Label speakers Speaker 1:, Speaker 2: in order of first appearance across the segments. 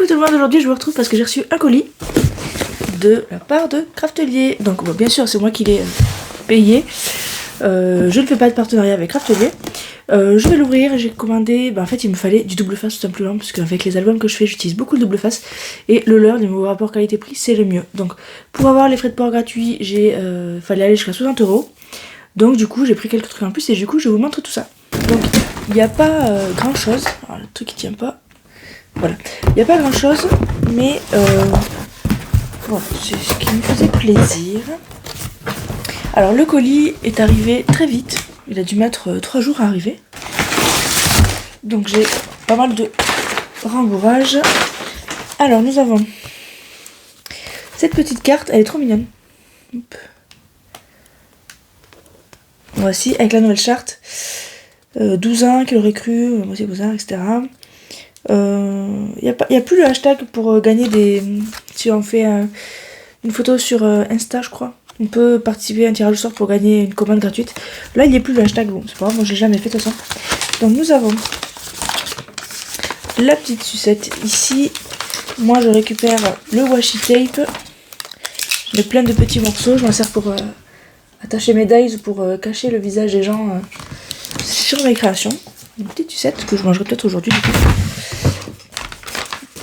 Speaker 1: tout le monde, aujourd'hui je vous retrouve parce que j'ai reçu un colis de la part de Craftelier. Donc bon, bien sûr c'est moi qui l'ai payé. Je ne fais pas de partenariat avec Craftelier. Je vais l'ouvrir et j'ai commandé, en fait il me fallait du double face tout simplement, parce qu'avec les albums que je fais j'utilise beaucoup le double face et le leur niveau rapport qualité-prix c'est le mieux. Donc pour avoir les frais de port gratuits fallait aller jusqu'à 60 €. Donc du coup j'ai pris quelques trucs en plus et du coup je vous montre tout ça. Donc il n'y a pas grand chose, alors, le truc qui tient pas, voilà, il n'y a pas grand chose mais voilà, c'est ce qui me faisait plaisir. Alors le colis est arrivé très vite, il a dû mettre 3 jours à arriver. Donc j'ai pas mal de rembourrage. Alors nous avons cette petite carte, elle est trop mignonne. Hop. Voici avec la nouvelle charte. 12 ans, qu'il aurait cru, Moitié Beaux-Arts, etc. Il n'y a plus le hashtag pour gagner des... Si on fait une photo sur Insta, je crois, on peut participer à un tirage au sort pour gagner une commande gratuite. Là, il n'y a plus le hashtag, bon, c'est pas grave, moi je l'ai jamais fait de toute façon. Donc nous avons la petite sucette ici. Moi, je récupère le washi tape. J'ai plein de petits morceaux, je m'en sers pour attacher mes dies, pour cacher le visage des gens sur mes créations. Une petite sucette que je mangerai peut-être aujourd'hui du coup.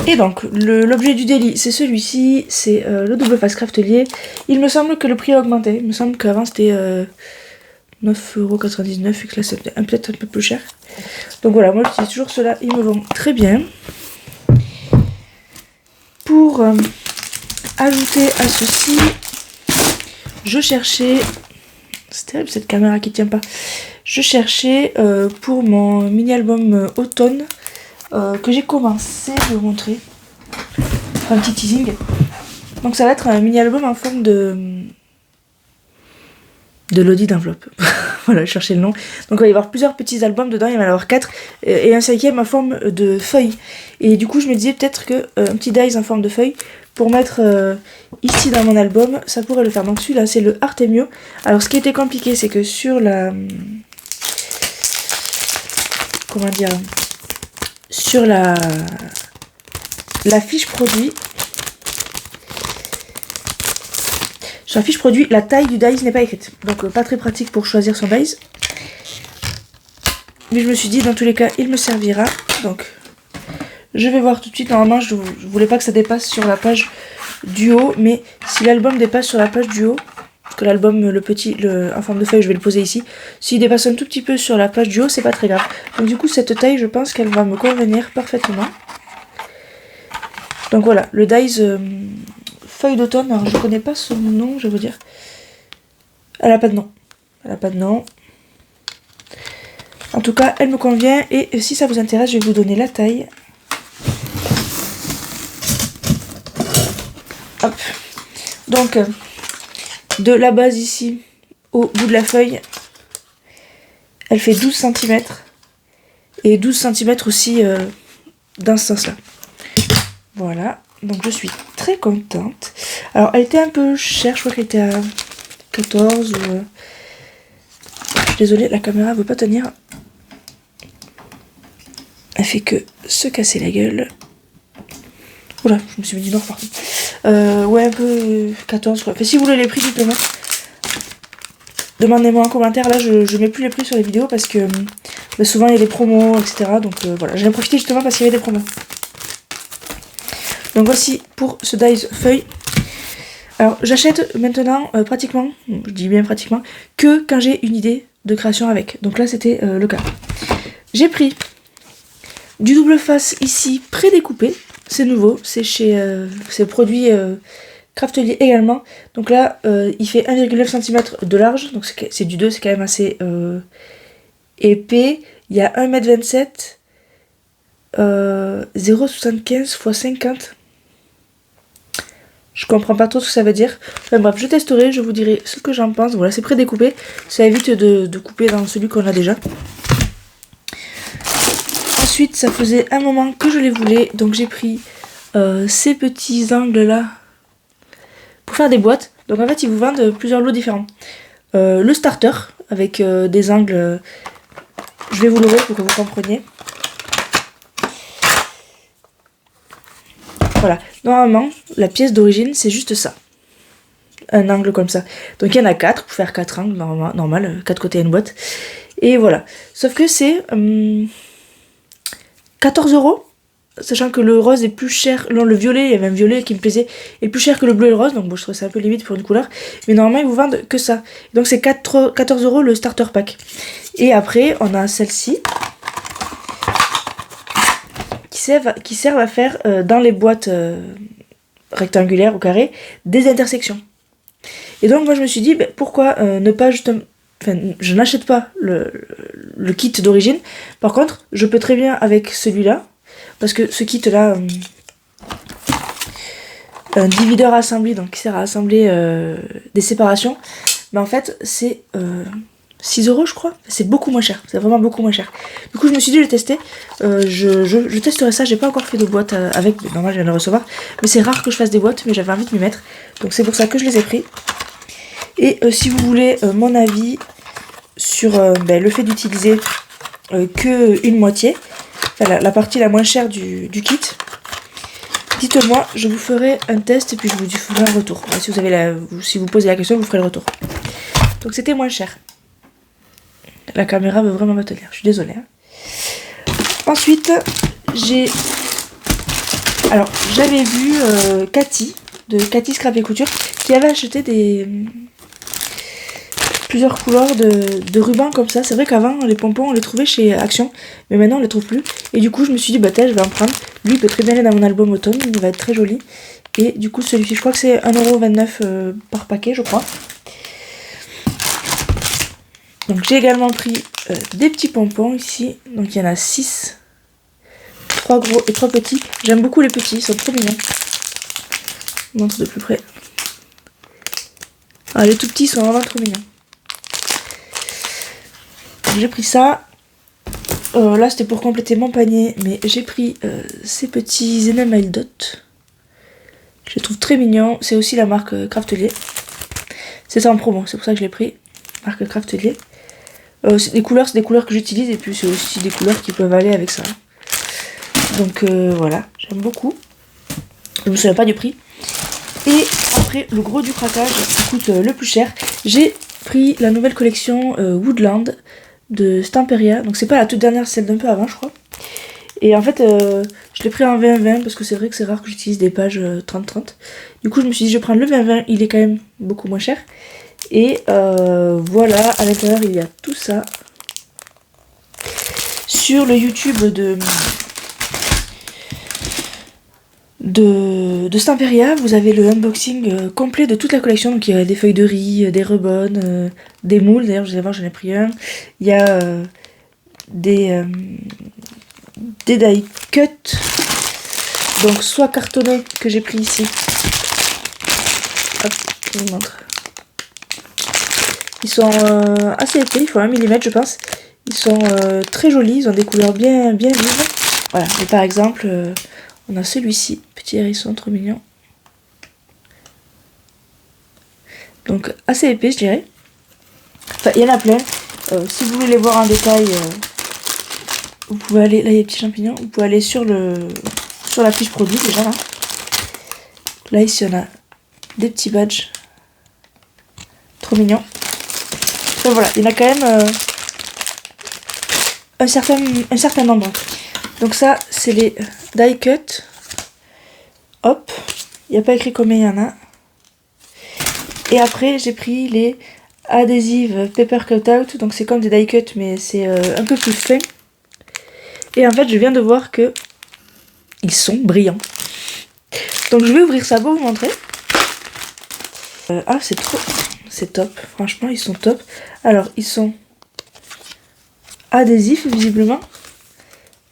Speaker 1: Et donc l'objet du délit c'est celui-ci, c'est le double face Craftelier. Il me semble que le prix a augmenté, il me semble qu'avant c'était 9,99 € et que là c'était peut-être un peu plus cher. Donc voilà, moi j'utilise toujours ceux-là, ils me vont très bien. Pour ajouter à ceci, je cherchais... C'est terrible cette caméra qui tient pas. Je cherchais pour mon mini-album automne que j'ai commencé, je vais vous montrer. Un petit teasing. Donc ça va être un mini-album en forme de Lodi d'enveloppe. Voilà, je cherchais le nom. Donc il va y avoir plusieurs petits albums dedans, il va y en avoir 4 et un 5e en forme de feuille. Et du coup je me disais peut-être que un petit dice en forme de feuille pour mettre ici dans mon album, ça pourrait le faire. Donc celui-là c'est le Artemio. Alors ce qui était compliqué c'est que sur la... Comment dire, sur la fiche produit, la taille du dice n'est pas écrite. Donc pas très pratique pour choisir son dice. Mais je me suis dit dans tous les cas il me servira. Donc je vais voir tout de suite. Normalement je voulais pas que ça dépasse sur la page du haut. Mais si l'album dépasse sur la page du haut, parce que l'album en forme de feuille je vais le poser ici, s'il dépasse un tout petit peu sur la page du haut c'est pas très grave. Donc du coup cette taille je pense qu'elle va me convenir parfaitement. Donc voilà, le dice feuille d'automne, alors je connais pas son nom, je vais vous dire. Elle a pas de nom. Elle a pas de nom. En tout cas elle me convient et si ça vous intéresse je vais vous donner la taille. Hop. Donc de la base ici au bout de la feuille, elle fait 12 cm et 12 cm aussi dans ce sens là. Voilà, donc je suis très contente. Alors elle était un peu chère, je crois qu'elle était à 14 ou... Je suis désolée, la caméra ne veut pas tenir. Elle fait que se casser la gueule. Oula, je me suis mis du noir par contre. Ouais, un peu 14 quoi. Enfin, si vous voulez les prix, dites-le moi. Demandez-moi en commentaire. Là, je mets plus les prix sur les vidéos parce que souvent il y a des promos, etc. Donc voilà, j'ai profité justement parce qu'il y avait des promos. Donc voici pour ce dice feuille. Alors j'achète maintenant pratiquement, je dis bien pratiquement, que quand j'ai une idée de création avec. Donc là c'était le cas. J'ai pris du double face ici prédécoupé. C'est nouveau, c'est produit Craftelier également. Donc là il fait 1,9 cm de large. Donc c'est du 2, c'est quand même assez épais. Il y a 1,27 m, 0,75 x 50. Je comprends pas trop ce que ça veut dire. Enfin bref, je testerai, je vous dirai ce que j'en pense. Voilà, c'est prédécoupé. Ça évite de couper dans celui qu'on a déjà. Ensuite, ça faisait un moment que je les voulais. Donc j'ai pris ces petits angles là pour faire des boîtes. Donc en fait, ils vous vendent plusieurs lots différents. Le starter avec des angles... je vais vous l'ouvrir pour que vous compreniez. Voilà, normalement, la pièce d'origine, c'est juste ça. Un angle comme ça. Donc il y en a 4, pour faire 4 angles, normal, 4 côtés à une boîte. Et voilà. Sauf que c'est 14 €. Sachant que le rose est plus cher, non, le violet, il y avait un violet qui me plaisait, est plus cher que le bleu et le rose, donc bon, je trouve ça un peu limite pour une couleur. Mais normalement, ils vous vendent que ça. Donc c'est 14 € le starter pack. Et après, on a celle-ci, qui servent à faire dans les boîtes rectangulaires ou carrées, des intersections. Et donc moi je me suis dit, pourquoi ne pas justement... Enfin, je n'achète pas le kit d'origine. Par contre, je peux très bien avec celui-là. Parce que ce kit là, un divideur assemblé, donc qui sert à assembler des séparations, mais en fait c'est 6 € je crois, c'est beaucoup moins cher, c'est vraiment beaucoup moins cher. Du coup je me suis dit je vais tester, je testerai ça, j'ai pas encore fait de boîte avec, normal je viens de le recevoir, mais c'est rare que je fasse des boîtes, mais j'avais envie de m'y mettre, donc c'est pour ça que je les ai pris. Et si vous voulez mon avis sur le fait d'utiliser que une moitié, enfin, la partie la moins chère du kit, dites-moi, je vous ferai un test et puis je vous ferai un retour. Si vous posez la question, vous ferez le retour. Donc c'était moins cher. La caméra veut vraiment me tenir, je suis désolée. Hein. Ensuite, j'avais vu Cathy, de Cathy Scrap et Couture, qui avait acheté plusieurs couleurs de rubans comme ça. C'est vrai qu'avant, les pompons, on les trouvait chez Action, mais maintenant, on les trouve plus. Et du coup, je me suis dit, je vais en prendre. Lui, il peut très bien aller dans mon album automne, il va être très joli. Et du coup, celui-ci, je crois que c'est 1,29 € par paquet, je crois. Donc, j'ai également pris des petits pompons ici. Donc, il y en a 6. 3 gros et 3 petits. J'aime beaucoup les petits, ils sont trop mignons. Je montre de plus près. Ah, les tout petits sont vraiment trop mignons. J'ai pris ça. Là c'était pour compléter mon panier, mais j'ai pris ces petits enamel dot. Je les trouve très mignons. C'est aussi la marque Craftelier. C'est ça en promo, c'est pour ça que je l'ai pris. Marque Craftelier. C'est des couleurs que j'utilise et puis c'est aussi des couleurs qui peuvent aller avec ça. Donc voilà, j'aime beaucoup. Je me souviens pas du prix. Et après, le gros du craquage qui coûte le plus cher, j'ai pris la nouvelle collection Woodland de Stamperia. Donc c'est pas la toute dernière, celle d'un peu avant je crois. Et en fait je l'ai pris en 20-20 parce que c'est vrai que c'est rare que j'utilise des pages 30-30. Du coup je me suis dit je vais prendre le 20-20, il est quand même beaucoup moins cher. Et voilà, à l'intérieur il y a tout ça. Sur le YouTube de Stamperia, vous avez le unboxing complet de toute la collection. Donc il y a des feuilles de riz, des rebonds, des moules. D'ailleurs, vous allez voir, j'en ai pris un. Il y a des die cut, donc soit cartonnés que j'ai pris ici. Hop, je vous montre. Ils sont assez épais, il faut 1 mm je pense. Ils sont très jolis, ils ont des couleurs bien vives. Voilà, et par exemple, on a celui-ci, petit hérisson trop mignon. Donc assez épais je dirais. Enfin il y en a plein. Si vous voulez les voir en détail, vous pouvez aller, là il y a des petits champignons, vous pouvez aller sur la fiche produit déjà là. Là ici on a des petits badges. Trop mignons. Donc voilà, il y en a quand même un certain nombre. Donc ça c'est les die cut. Hop, il n'y a pas écrit combien il y en a. Et après j'ai pris les adhésives paper cutout. Donc c'est comme des die cut mais c'est un peu plus fin. Et en fait je viens de voir que ils sont brillants. Donc je vais ouvrir ça pour vous montrer. Ah c'est top, franchement ils sont top. Alors ils sont adhésifs visiblement.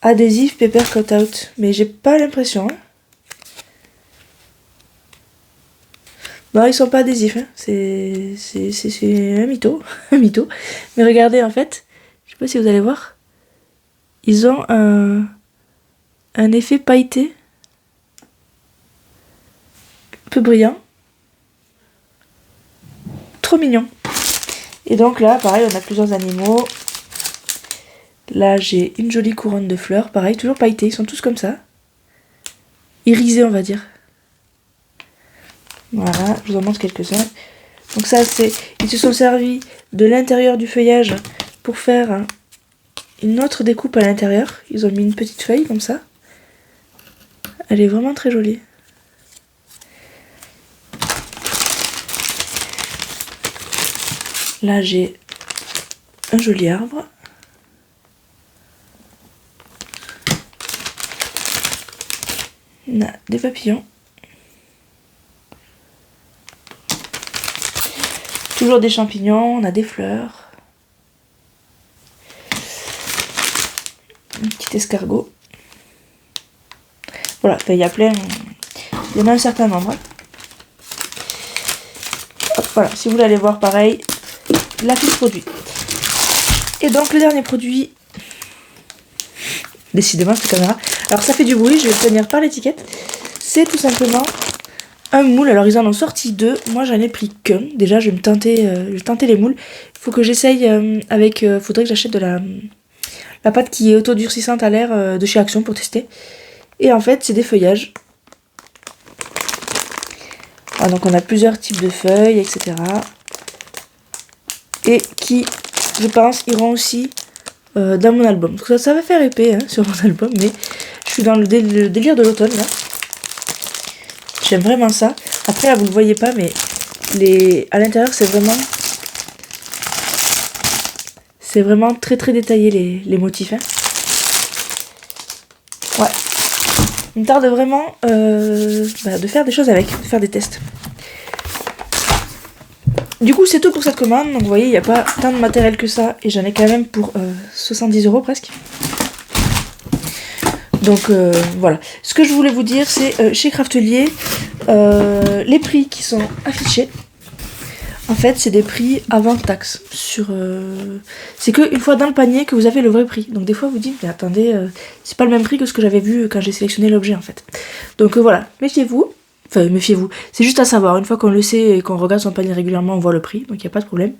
Speaker 1: Adhésif paper cutout, mais j'ai pas l'impression. Hein. Non, ils sont pas adhésifs, hein. C'est un mytho, un mytho. Mais regardez en fait, je sais pas si vous allez voir, ils ont un effet pailleté, un peu brillant, trop mignon. Et donc là, pareil, on a plusieurs animaux. Là, j'ai une jolie couronne de fleurs, pareil, toujours pailletés, ils sont tous comme ça. irisés, on va dire. Voilà, je vous en montre quelques-uns. Donc ça, c'est, ils se sont servis de l'intérieur du feuillage pour faire une autre découpe à l'intérieur. Ils ont mis une petite feuille comme ça. Elle est vraiment très jolie. Là, j'ai un joli arbre. On a des papillons. Toujours des champignons, on a des fleurs. Un petit escargot. Voilà, il y a plein. Il y en a un certain nombre. Hop, voilà, si vous voulez aller voir pareil, la fiche produit. Et donc le dernier produit. Décidément cette caméra. Alors ça fait du bruit, je vais le tenir par l'étiquette. C'est tout simplement un moule. Alors ils en ont sorti 2. Moi j'en ai pris qu'un. Déjà je vais tenter les moules. Il faut que j'essaye avec. Faudrait que j'achète de la pâte qui est autodurcissante à l'air de chez Action pour tester. Et en fait c'est des feuillages. Ah, donc on a plusieurs types de feuilles, etc. Et qui, je pense, iront aussi dans mon album. Donc ça va faire épais sur mon album, mais je suis dans le délire de l'automne là. J'aime vraiment ça. Après là vous ne le voyez pas, mais à l'intérieur c'est vraiment très très détaillé les motifs. Ouais. Il me tarde vraiment de faire des choses avec, de faire des tests. Du coup c'est tout pour cette commande. Donc vous voyez il n'y a pas tant de matériel que ça. Et j'en ai quand même pour 70 € presque. Donc voilà. Ce que je voulais vous dire c'est chez Craftelier, les prix qui sont affichés. En fait, c'est des prix avant taxe. C'est qu'une fois dans le panier que vous avez le vrai prix. Donc des fois vous dites, mais attendez, c'est pas le même prix que ce que j'avais vu quand j'ai sélectionné l'objet en fait. Donc voilà, méfiez-vous. Enfin, méfiez-vous. C'est juste à savoir, une fois qu'on le sait et qu'on regarde son panier régulièrement, on voit le prix, donc il n'y a pas de problème.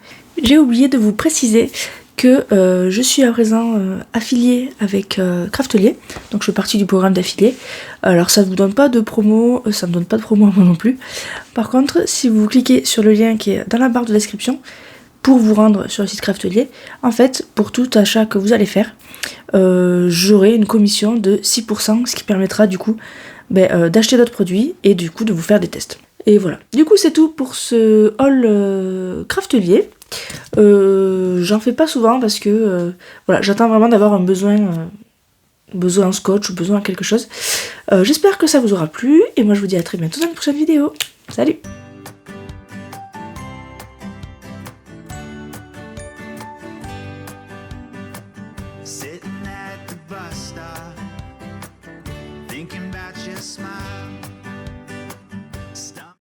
Speaker 1: J'ai oublié de vous préciser que je suis à présent affiliée avec Craftelier. Donc je fais partie du programme d'affilié. Alors ça ne vous donne pas de promo, ça me donne pas de promo à moi non plus. Par contre, si vous cliquez sur le lien qui est dans la barre de description pour vous rendre sur le site Craftelier, en fait, pour tout achat que vous allez faire, j'aurai une commission de 6%, ce qui permettra du coup d'acheter d'autres produits et du coup de vous faire des tests. Et voilà. Du coup, c'est tout pour ce haul Craftelier. J'en fais pas souvent parce que voilà, j'attends vraiment d'avoir un besoin en scotch ou besoin en quelque chose. J'espère que ça vous aura plu et moi je vous dis à très bientôt dans une prochaine vidéo. Salut!
Speaker 2: Sitting at the bus stop, thinking about your smile.